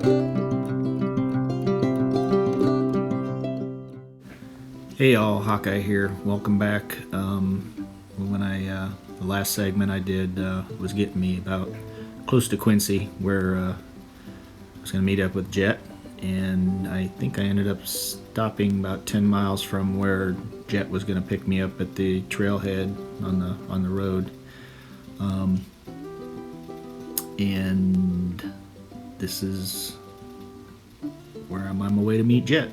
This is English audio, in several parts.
Hey y'all, Hawkeye here. Welcome back. The last segment I did was getting me about close to Quincy, where I was going to meet up with Jet, and I think I ended up stopping about 10 miles from where Jet was going to pick me up at the trailhead on the road. And this is where I'm on my way to meet Jet.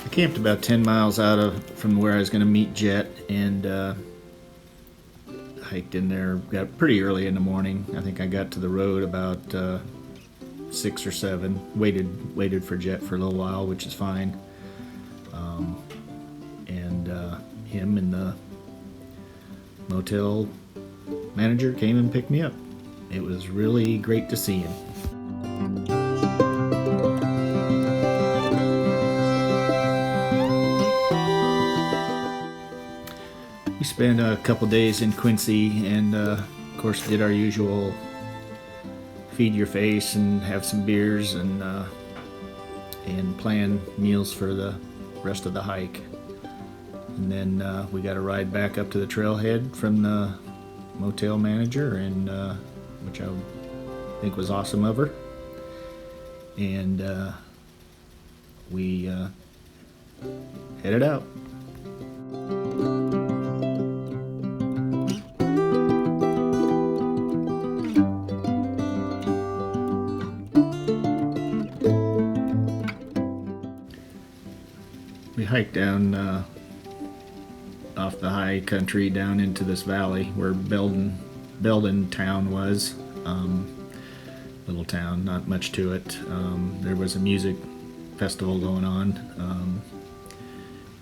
I camped about 10 miles from where I was going to meet Jet, and hiked in there. Got pretty early in the morning. I think I got to the road about 6 or 7. Waited for Jet for a little while, which is fine. And him and the motel manager came and picked me up. It was really great to see him. We spent a couple days in Quincy, and of course did our usual feed your face and have some beers and plan meals for the rest of the hike. And then we got a ride back up to the trailhead from the motel manager, and which I think was awesome of her. And we headed out. We hiked down off the high country down into this valley where Belden town was. Little town, not much to it. There was a music festival going on.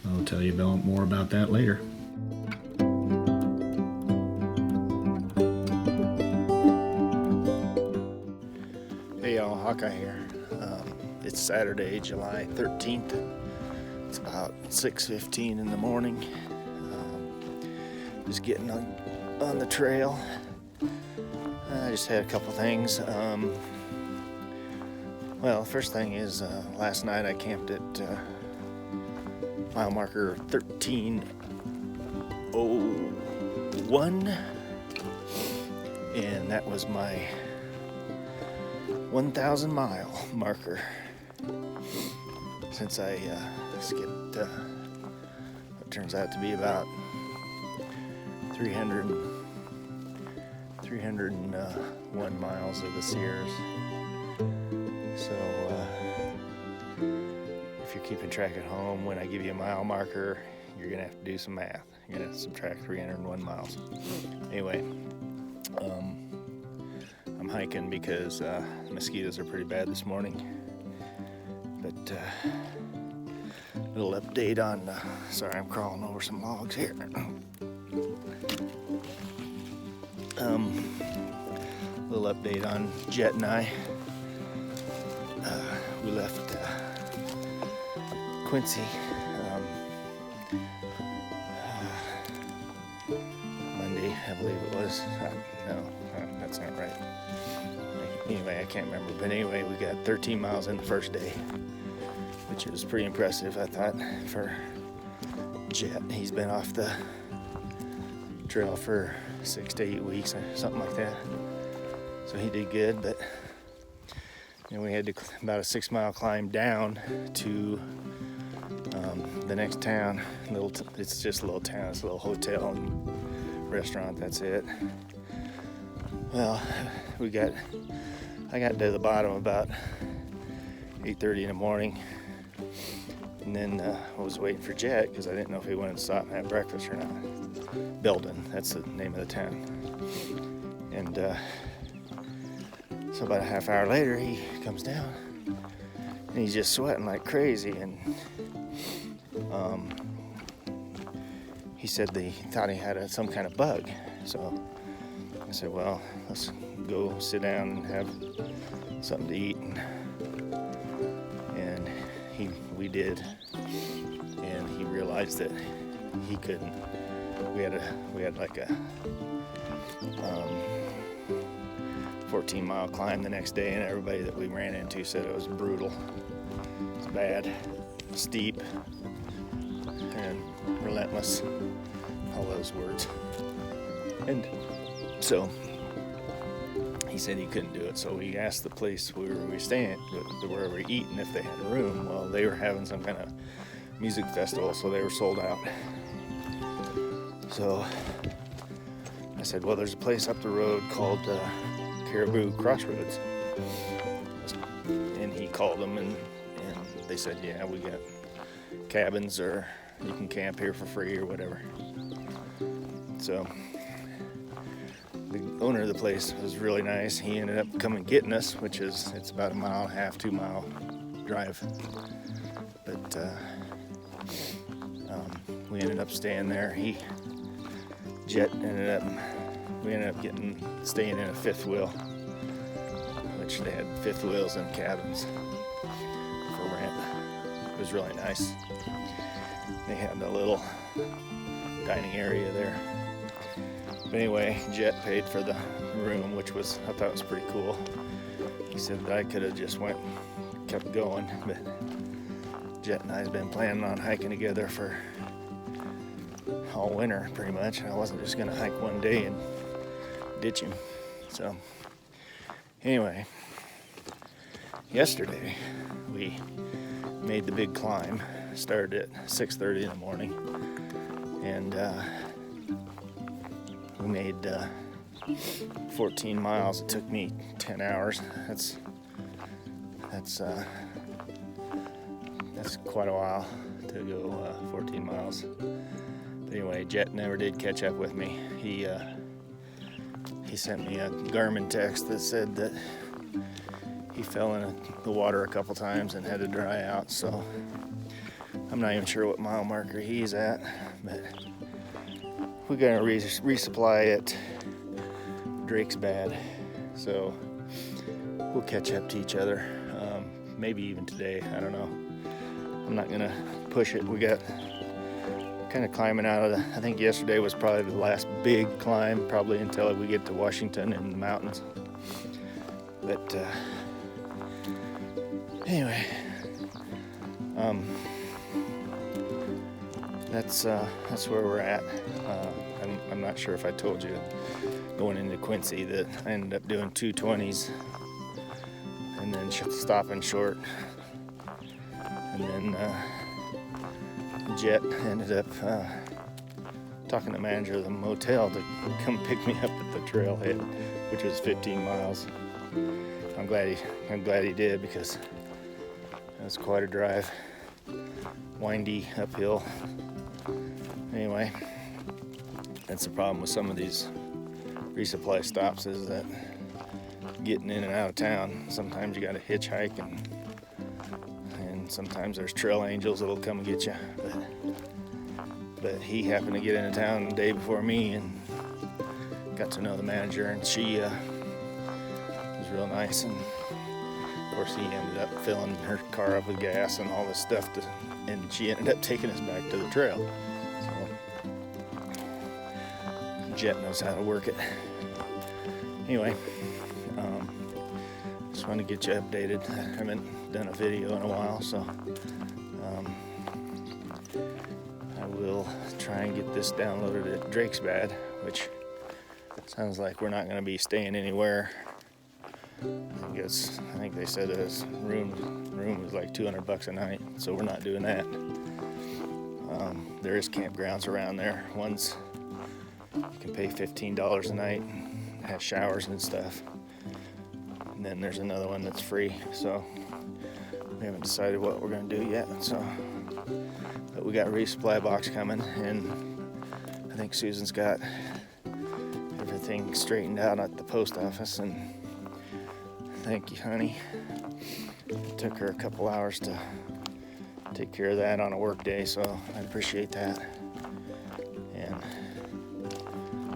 I'll tell you more about that later. Hey y'all, Hawkeye here. It's Saturday, July 13th. It's about 6:15 in the morning. Just getting on the trail. I just had a couple things. Well, first thing is last night I camped at mile marker 1301, and that was my 1,000 mile marker. Since I skipped what turns out to be about 301 miles of the Sears. So if you're keeping track at home, when I give you a mile marker, you're gonna have to do some math. You're gonna have to subtract 301 miles. Anyway, I'm hiking because the mosquitoes are pretty bad this morning. But little update on, sorry, I'm crawling over some logs here. Little update on Jet and I. We left Quincy Monday, I believe it was. No, that's not right. Anyway, I can't remember. But anyway, we got 13 miles in the first day, which was pretty impressive, I thought, for Jet. He's been off the trail for 6 to 8 weeks or something like that. So he did good, but we had to about a 6 mile climb down to the next town. It's just a little town. It's a little hotel and restaurant. That's it. Well, I got to the bottom about 8:30 in the morning, and then I was waiting for Jet because I didn't know if he wanted to stop and have breakfast or not. Belden, that's the name of the town. And so about a half hour later, he comes down, and he's just sweating like crazy. And he said he thought he had some kind of bug. So I said, well, let's go sit down and have something to eat. And we did, and he realized that he couldn't. We had like a 14-mile climb the next day, and everybody that we ran into said it was brutal. It's bad, steep, and relentless. All those words. And so he said he couldn't do it. So we asked the place where we were staying, where we were eating, if they had a room. Well, they were having some kind of music festival, so they were sold out. So I said, well, there's a place up the road called Caribou Crossroads. And he called them, and they said, yeah, we got cabins, or you can camp here for free or whatever. So the owner of the place was really nice. He ended up coming getting us, it's about 1.5 miles, 2 mile drive. But we ended up staying there. We ended up staying in a fifth wheel, which they had fifth wheels and cabins for rent. It was really nice. They had a little dining area there. But anyway, Jet paid for the room, which I thought was pretty cool. He said that I could have just kept going, but Jet and I have been planning on hiking together for all winter, pretty much. I wasn't just gonna hike one day and ditch him. So anyway, yesterday we made the big climb. Started at 6:30 in the morning, and we made 14 miles. It took me 10 hours. That's quite a while to go 14 miles. But anyway, Jet never did catch up with me. He sent me a Garmin text that said that he fell in the water a couple times and had to dry out. So I'm not even sure what mile marker he's at, but we're gonna resupply at Drake's Bad, so we'll catch up to each other. Maybe even today. I don't know. I'm not gonna push it. We got kind of climbing out of I think yesterday was probably the last big climb, probably until we get to Washington and the mountains. But anyway, that's where we're at. I'm not sure if I told you going into Quincy that I ended up doing 220s and then stopping short, and then Jet ended up talking to the manager of the motel to come pick me up at the trailhead, which was 15 miles. I'm glad he did, because it was quite a drive, windy uphill. Anyway, that's the problem with some of these resupply stops, is that getting in and out of town, sometimes you got to hitchhike, and sometimes there's trail angels that'll come and get you. But he happened to get into town the day before me and got to know the manager, and she was real nice. And of course, he ended up filling her car up with gas and all this stuff, and she ended up taking us back to the trail. So Jet knows how to work it. Anyway, just want to get you updated. I haven't done a video in a while, so I will try and get this downloaded at Drake's Bad, which sounds like we're not going to be staying anywhere. I think they said his room was like $200 a night, so we're not doing that. There is campgrounds around there. One's you can pay $15 a night, has showers and stuff. And then there's another one that's free. So we haven't decided what we're gonna do yet. So, but we got a resupply box coming, and I think Susan's got everything straightened out at the post office. And thank you, honey. It took her a couple hours to take care of that on a work day, so I appreciate that. And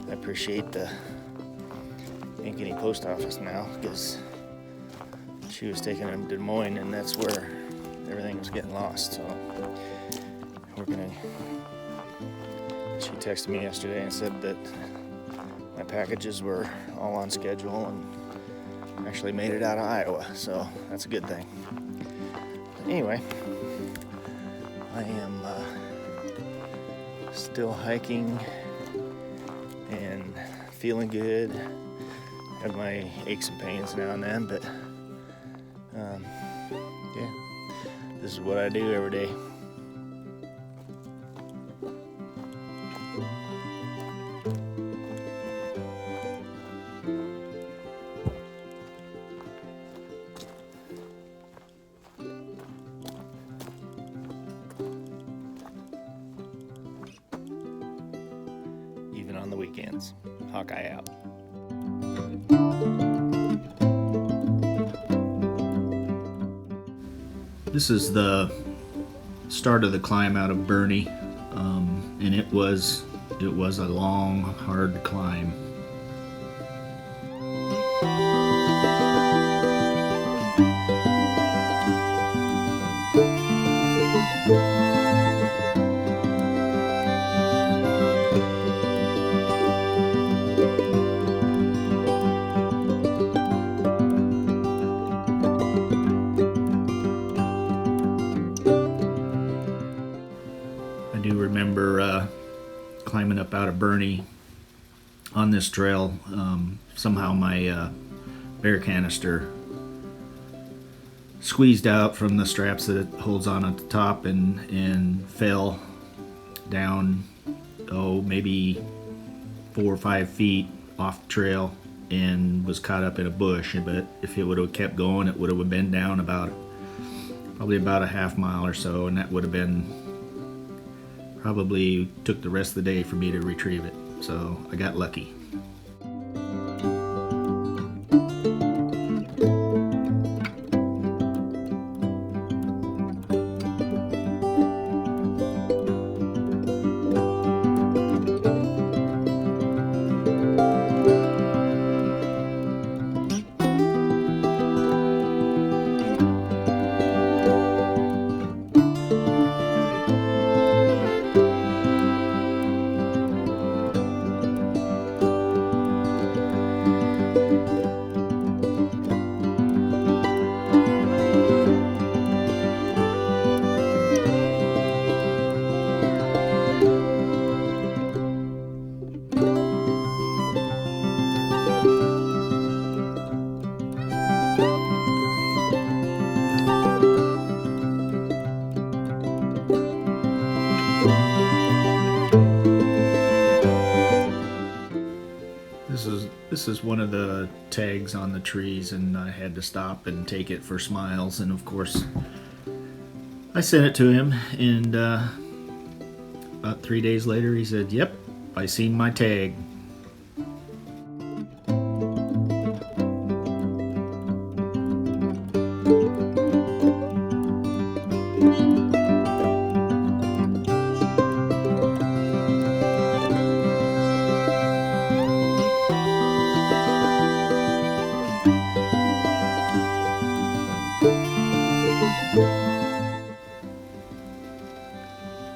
I appreciate the Ankeny post office now, because she was taking them to Des Moines, and that's where everything was getting lost. So she texted me yesterday and said that my packages were all on schedule and actually made it out of Iowa, so that's a good thing. But anyway, I am still hiking and feeling good. Have my aches and pains now and then, but yeah, this is what I do every day. Even on the weekends. Hawkeye out. This is the start of the climb out of Bernie, and it was a long, hard climb. I do remember climbing up out of Bernie on this trail. Somehow my bear canister squeezed out from the straps that it holds on at the top and fell down, maybe 4 or 5 feet off the trail and was caught up in a bush. But if it would have kept going, it would have been down probably about a half mile or so, and that would have been probably took the rest of the day for me to retrieve it. So I got lucky. This is one of the tags on the trees, and I had to stop and take it for Smiles, and of course I sent it to him, and about 3 days later he said, "Yep, I seen my tag."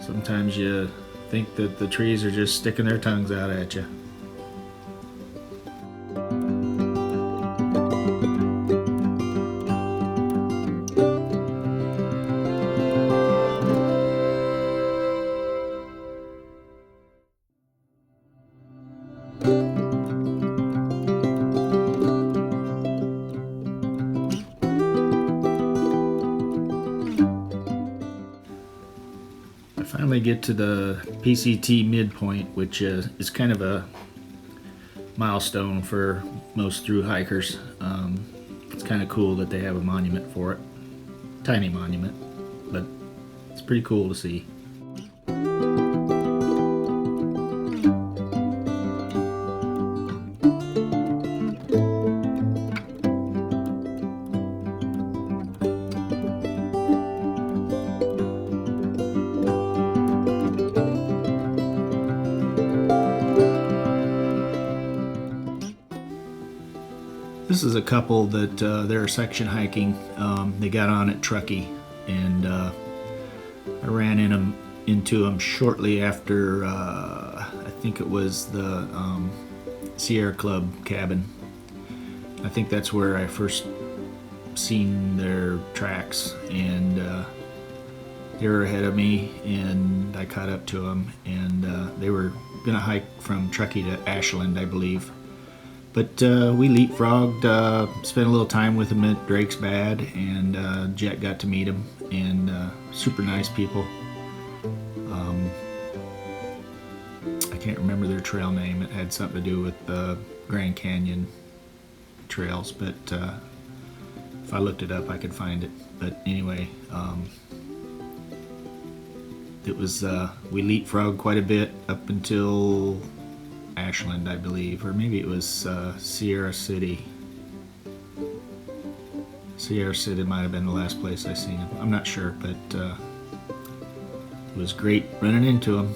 Sometimes you think that the trees are just sticking their tongues out at you. finally get to the PCT midpoint, which is kind of a milestone for most through hikers. It's kind of cool that they have a monument for it. Tiny monument, but it's pretty cool to see. This is a couple that they're section hiking. They got on at Truckee, and I ran into them shortly after. I think it was the Sierra Club cabin. I think that's where I first seen their tracks, and they were ahead of me, and I caught up to them, and they were gonna hike from Truckee to Ashland, I believe. But we leapfrogged, spent a little time with them at Drake's Bad, and Jet got to meet them, and super nice people. I can't remember their trail name. It had something to do with the Grand Canyon trails, but if I looked it up, I could find it. But anyway, it was we leapfrogged quite a bit up until Ashland, I believe, or maybe it was Sierra City. Sierra City might have been the last place I seen him. I'm not sure, but it was great running into him.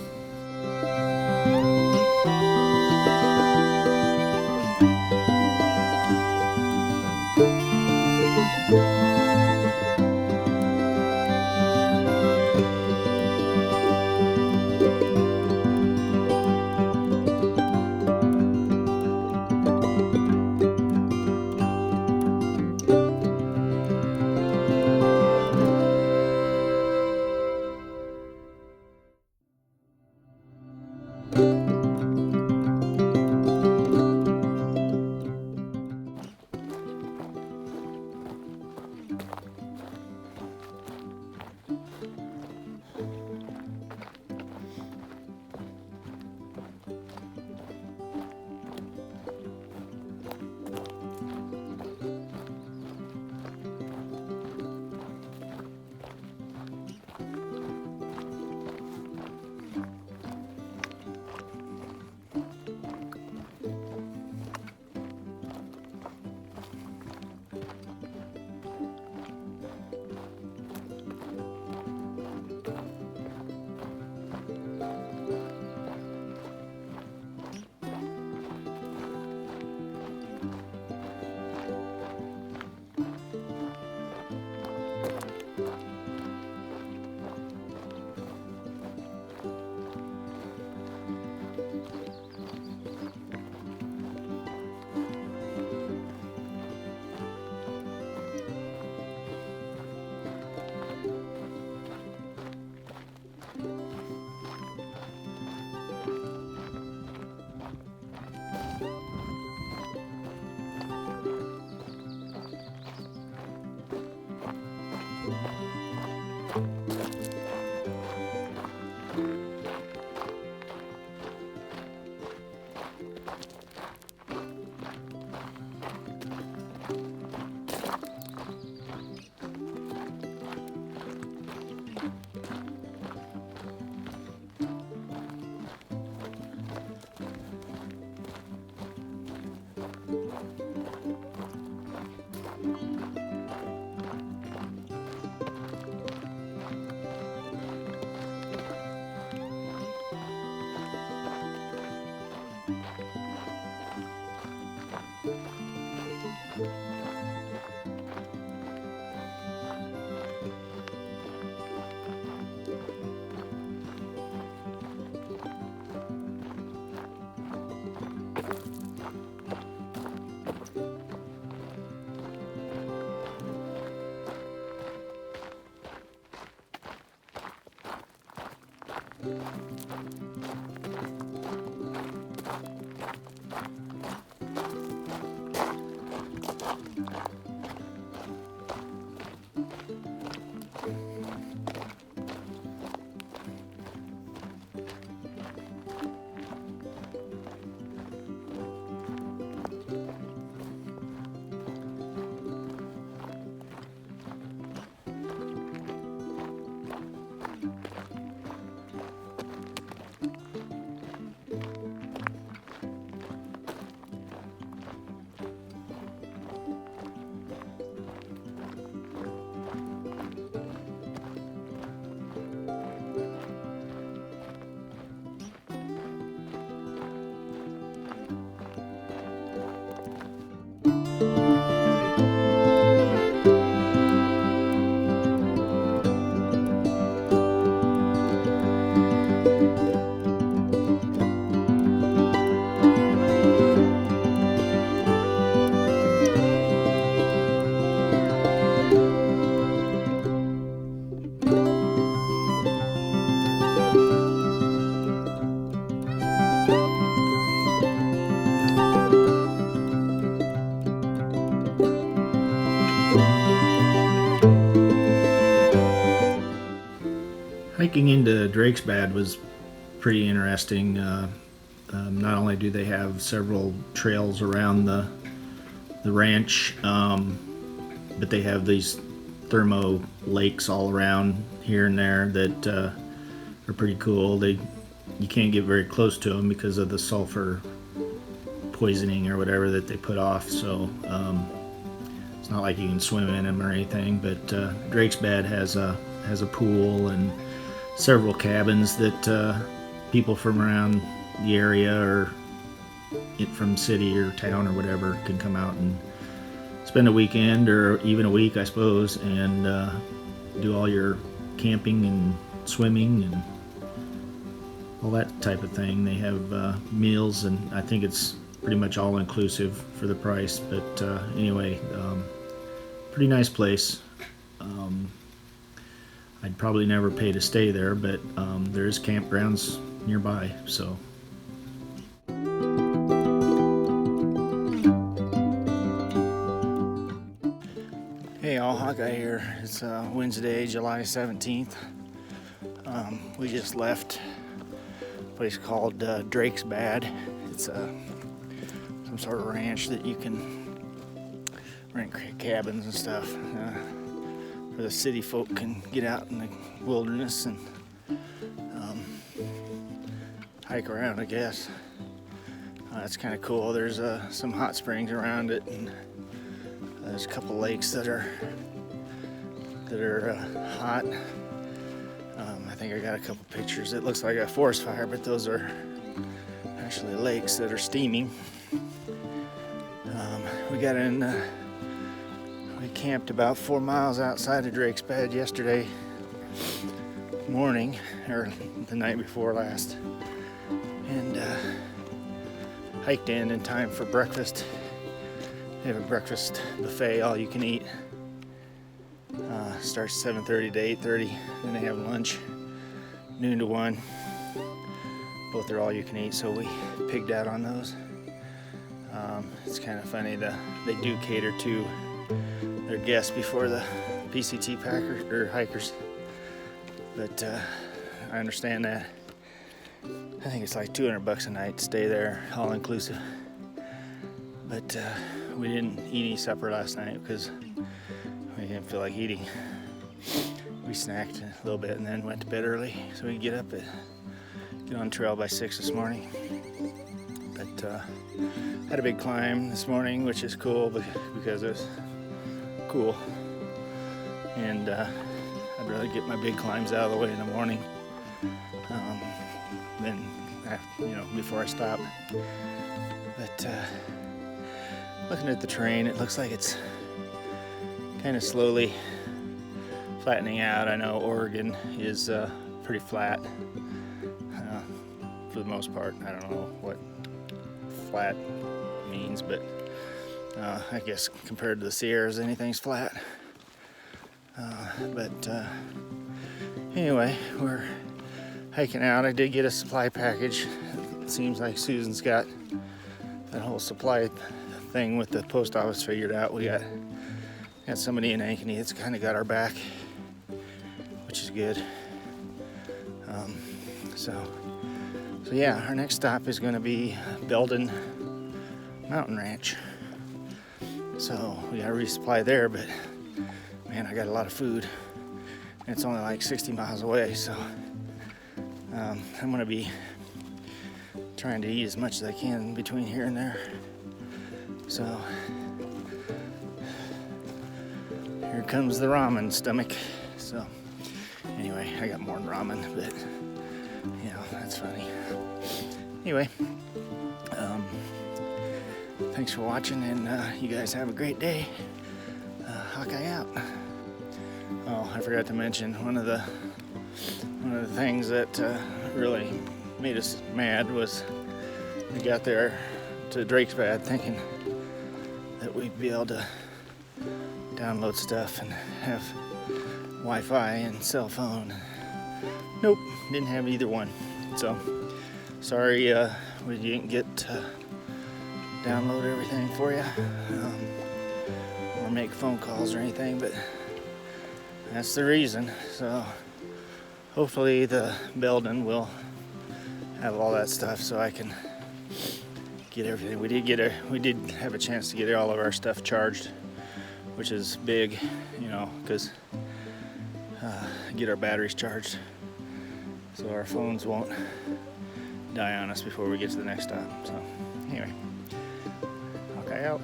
Hiking into Drake's Bad was pretty interesting. Not only do they have several trails around the ranch, but they have these thermo lakes all around here and there that are pretty cool. You can't get very close to them because of the sulfur poisoning or whatever that they put off. So it's not like you can swim in them or anything. But Drake's Bad has a pool and several cabins that people from around the area or from city or town or whatever can come out and spend a weekend or even a week, I suppose, and do all your camping and swimming and all that type of thing. They have meals, and I think it's pretty much all inclusive for the price. But anyway, pretty nice place. I'd probably never pay to stay there, but there's campgrounds nearby, so. Hey all, Hawkeye here. It's Wednesday, July 17th. We just left a place called Drake's Bad. It's some sort of ranch that you can rent cabins and stuff. Where the city folk can get out in the wilderness and hike around, I guess. It's kind of cool. There's some hot springs around it, and there's a couple lakes that are hot. I think I got a couple pictures. It looks like a forest fire, but those are actually lakes that are steaming. We got in. We camped about 4 miles outside of Drake's Bad yesterday morning, or the night before last, and hiked in time for breakfast. They have a breakfast buffet, all you can eat. Starts 7:30 to 8:30. Then they have lunch, noon to 1. Both are all you can eat, so we pigged out on those. It's kind of funny, they do cater to their guests before the PCT packers or hikers, but I understand that. I think it's like $200 a night to stay there, all inclusive. But we didn't eat any supper last night because we didn't feel like eating. We snacked a little bit and then went to bed early so we could get on trail by 6 this morning. But had a big climb this morning, which is cool because it's cool, and I'd rather get my big climbs out of the way in the morning than before I stop. But looking at the terrain, it looks like it's kind of slowly flattening out. I know Oregon is pretty flat for the most part. I don't know what flat means, but I guess compared to the Sierras, anything's flat. But anyway, we're hiking out. I did get a supply package. It seems like Susan's got that whole supply thing with the post office figured out. We got somebody in Ankeny that's kind of got our back, which is good. So yeah, our next stop is going to be Belden Mountain Ranch. So we got to resupply there, but man, I got a lot of food. And it's only like 60 miles away, so I'm going to be trying to eat as much as I can between here and there. So here comes the ramen stomach. So anyway, I got more than ramen, but that's funny. Anyway, thanks for watching, and you guys have a great day. Hawkeye out. Oh, I forgot to mention one of the things that really made us mad was we got there to Drake's Pad thinking that we'd be able to download stuff and have Wi-Fi and cell phone. Nope, didn't have either one. So sorry we didn't get to download everything for you or make phone calls or anything, but that's the reason. So hopefully the building will have all that stuff so I can get everything. We did have a chance to get all of our stuff charged, which is big, you know, because get our batteries charged so our phones won't die on us before we get to the next stop. So anyway, Hawkeye out.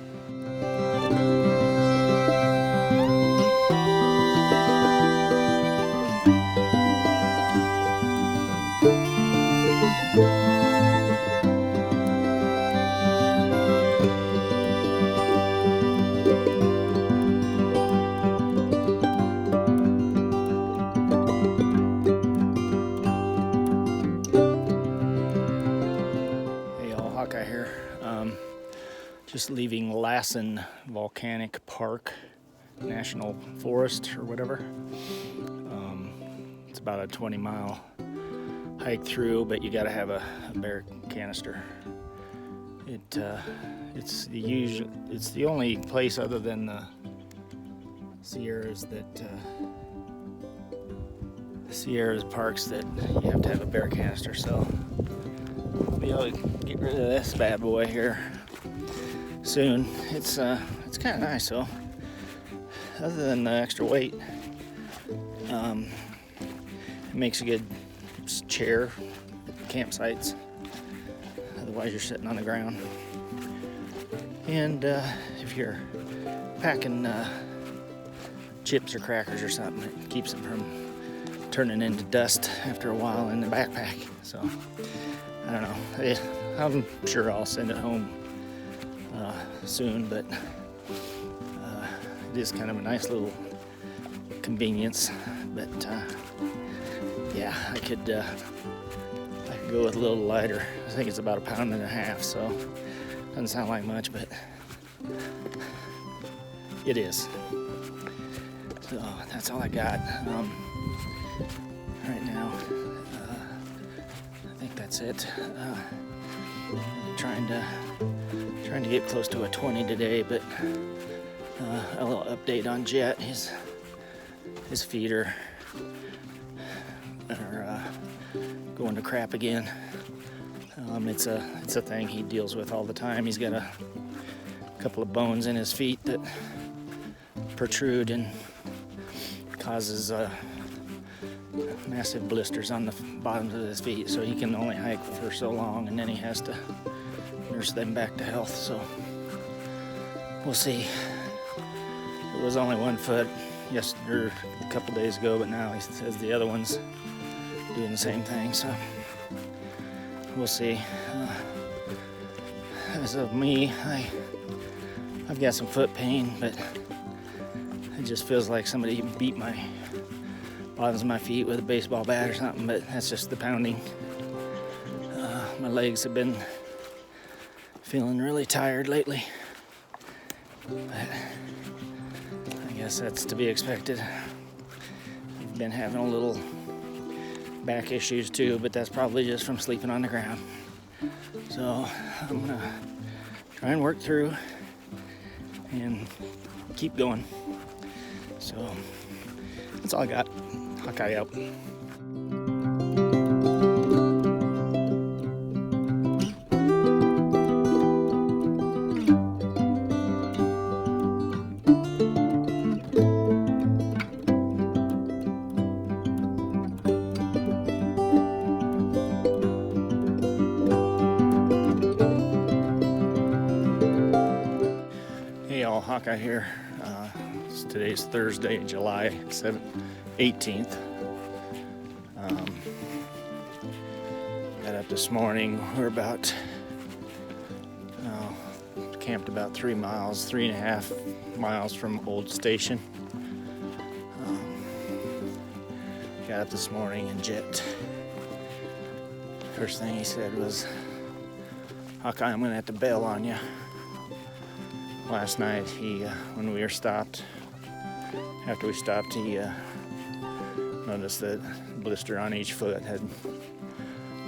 Hawkeye here. Just leaving Lassen Volcanic Park National Forest or whatever. It's about a 20-mile hike through, but you got to have a bear canister. It's the only place other than the Sierras parks that you have to have a bear canister. So we'll be able to get rid of this bad boy here soon. It's kind of nice though. Other than the extra weight, it makes a good chair at campsites. Otherwise, you're sitting on the ground. And if you're packing chips or crackers or something, it keeps them from turning into dust after a while in the backpack. So I don't know. I'm sure I'll send it home soon, but it is kind of a nice little convenience. But yeah, I could go with a little lighter. I think it's about 1.5 pounds, so doesn't sound like much, but it is. So that's all I got right now. I think that's it. Trying to get close to a 20 today, but a little update on Jet. His feet are going to crap again. It's a thing he deals with all the time. He's got a couple of bones in his feet that protrude and causes massive blisters on the bottoms of his feet, so he can only hike for so long, and then he has to nurse them back to health. So we'll see. It was only 1 foot yesterday, a couple days ago, but now he says the other one's doing the same thing. So we'll see. As of me, I've got some foot pain, but it just feels like somebody beat my bottoms of my feet with a baseball bat or something, but that's just the pounding. My legs have been feeling really tired lately, but I guess that's to be expected. I've been having a little back issues too, but that's probably just from sleeping on the ground. So I'm gonna try and work through and keep going. So that's all I got. Hawkeye out. Hey y'all, Hawkeye here. Today's Thursday, July 18th. Got up this morning. We're about, camped about 3.5 miles from Old Station. Got up this morning and Jet. First thing he said was, "Hawkeye, I'm gonna have to bail on you." Last night, when we were stopped, after we stopped, he noticed that blister on each foot had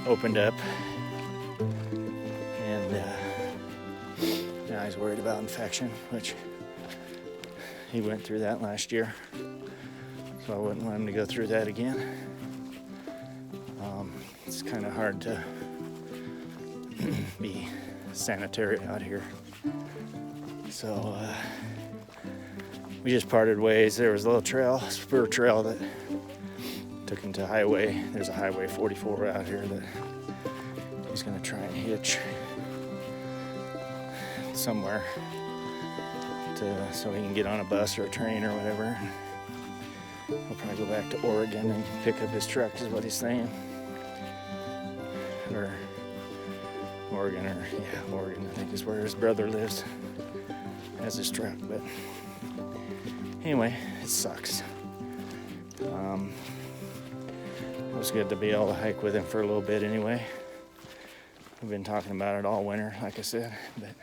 opened up, and now he's worried about infection, which he went through that last year, so I wouldn't want him to go through that again. It's kind of hard to be sanitary out here, so we just parted ways. There was a little spur trail that took him to highway. There's a highway 44 out here that he's gonna try and hitch somewhere so he can get on a bus or a train or whatever. He'll probably go back to Oregon and pick up his truck, is what he's saying. Or Oregon, Oregon, I think is where his brother lives, has his truck. But anyway, it sucks. It was good to be able to hike with him for a little bit anyway. We've been talking about it all winter, like I said, but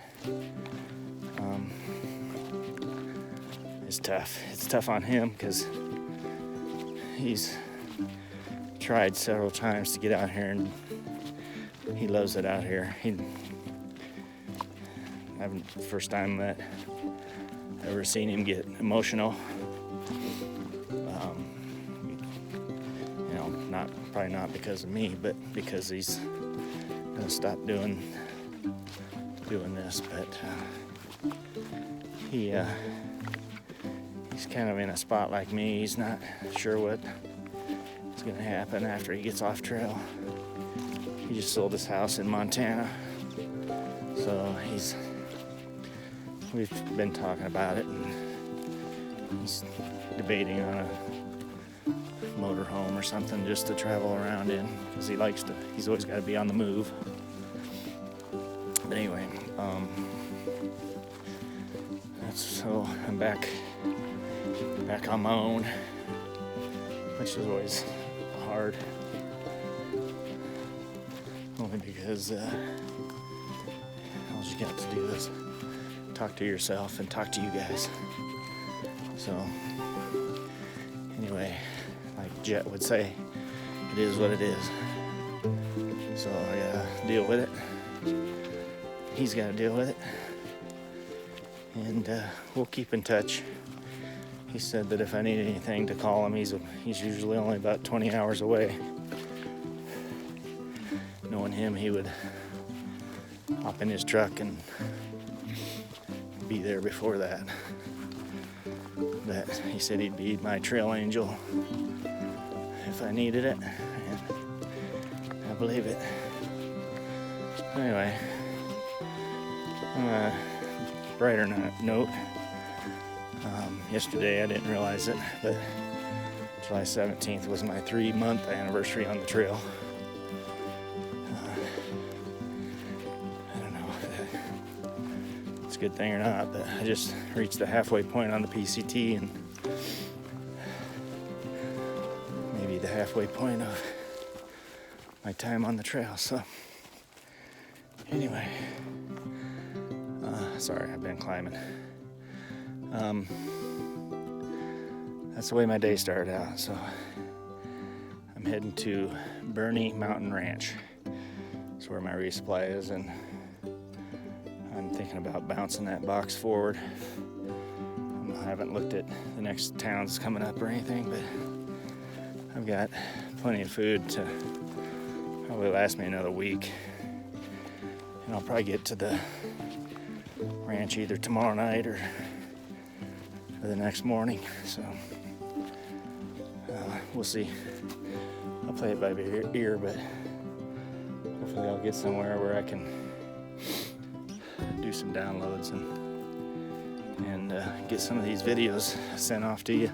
it's tough. It's tough on him because he's tried several times to get out here, and he loves it out here. First time that I've ever seen him get emotional. Probably not because of me, but because he's gonna stop doing this. But he's kind of in a spot like me. He's not sure what is gonna happen after he gets off trail. He just sold his house in Montana, so we've been talking about it, and he's debating on a motorhome or something just to travel around in, because he's always got to be on the move. But anyway, so I'm back on my own, which is always hard. Only because all you got to do is talk to yourself and talk to you guys. So anyway, like Jet would say, it is what it is. So I gotta deal with it. He's gotta deal with it. And we'll keep in touch. He said that if I need anything to call him, he's usually only about 20 hours away. Knowing him, he would hop in his truck and be there before that. But he said he'd be my trail angel if I needed it, and I believe it. Anyway, on a brighter note, yesterday I didn't realize it, but July 17th was my 3-month anniversary on the trail. A good thing or not, but I just reached the halfway point on the PCT, and maybe the halfway point of my time on the trail. So anyway, sorry, I've been climbing. That's the way my day started out. So I'm heading to Bernie Mountain Ranch. That's where my resupply is, and I'm thinking about bouncing that box forward. I haven't looked at the next towns coming up or anything, but I've got plenty of food to probably last me another week. And I'll probably get to the ranch either tomorrow night or the next morning. So we'll see. I'll play it by ear, but hopefully I'll get somewhere where I can do some downloads and get some of these videos sent off to you.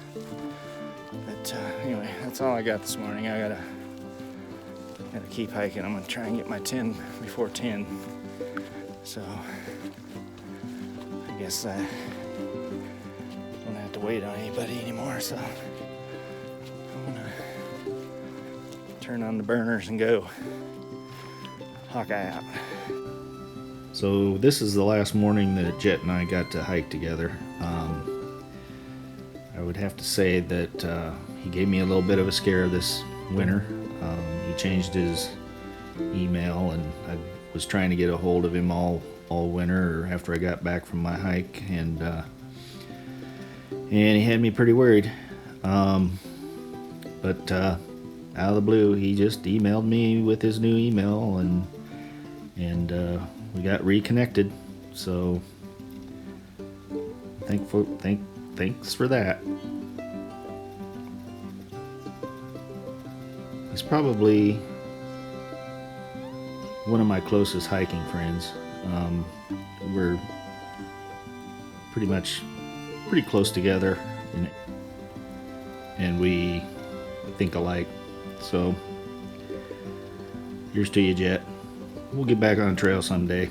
But anyway, that's all I got this morning. I gotta keep hiking. I'm gonna try and get my 10 before 10. So guess I don't have to wait on anybody anymore, so I'm gonna turn on the burners and go. Hawkeye out. So this is the last morning that Jet and I got to hike together. I would have to say that he gave me a little bit of a scare this winter. He changed his email, and I was trying to get a hold of him all winter, or after I got back from my hike, and he had me pretty worried. But out of the blue, he just emailed me with his new email, and we got reconnected. So thanks for that. He's probably one of my closest hiking friends. We're pretty close together, and we think alike. So here's to you, Jet. We'll get back on the trail someday.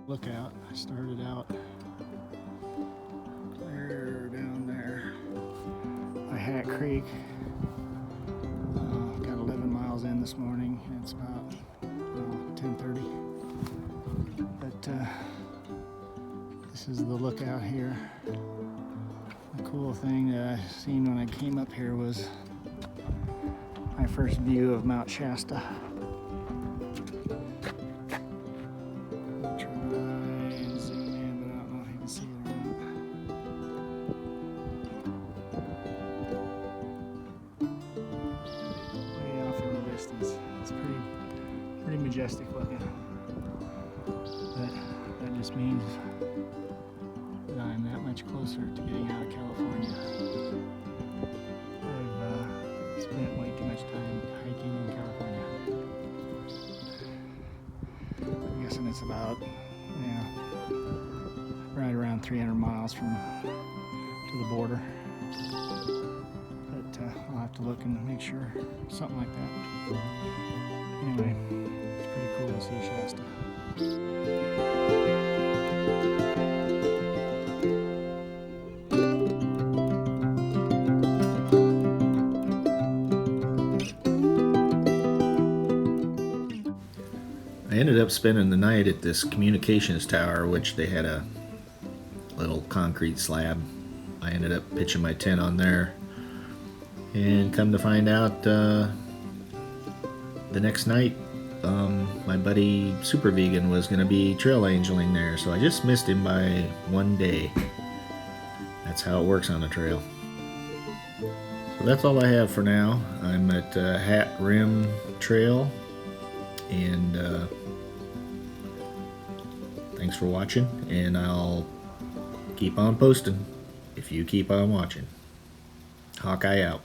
Lookout. I started out clear down there by Hat Creek. Got 11 miles in this morning. It's about 10:30. But this is the lookout here. The cool thing that I seen when I came up here was my first view of Mount Shasta. It's pretty majestic looking, but that just means that I'm that much closer to getting out of California. I've spent way too much time hiking in California. I'm guessing it's about right around 300 miles to the border. I'll have to look and make sure, something like that. Anyway, it's pretty cool to see Shasta. I ended up spending the night at this communications tower, which they had a little concrete slab. I ended up pitching my tent on there. And come to find out, the next night, my buddy Super Vegan was going to be trail angeling there, so I just missed him by one day. That's how it works on a trail. So that's all I have for now. I'm at Hat Rim Trail, and thanks for watching, and I'll keep on posting if you keep on watching. Hawkeye out.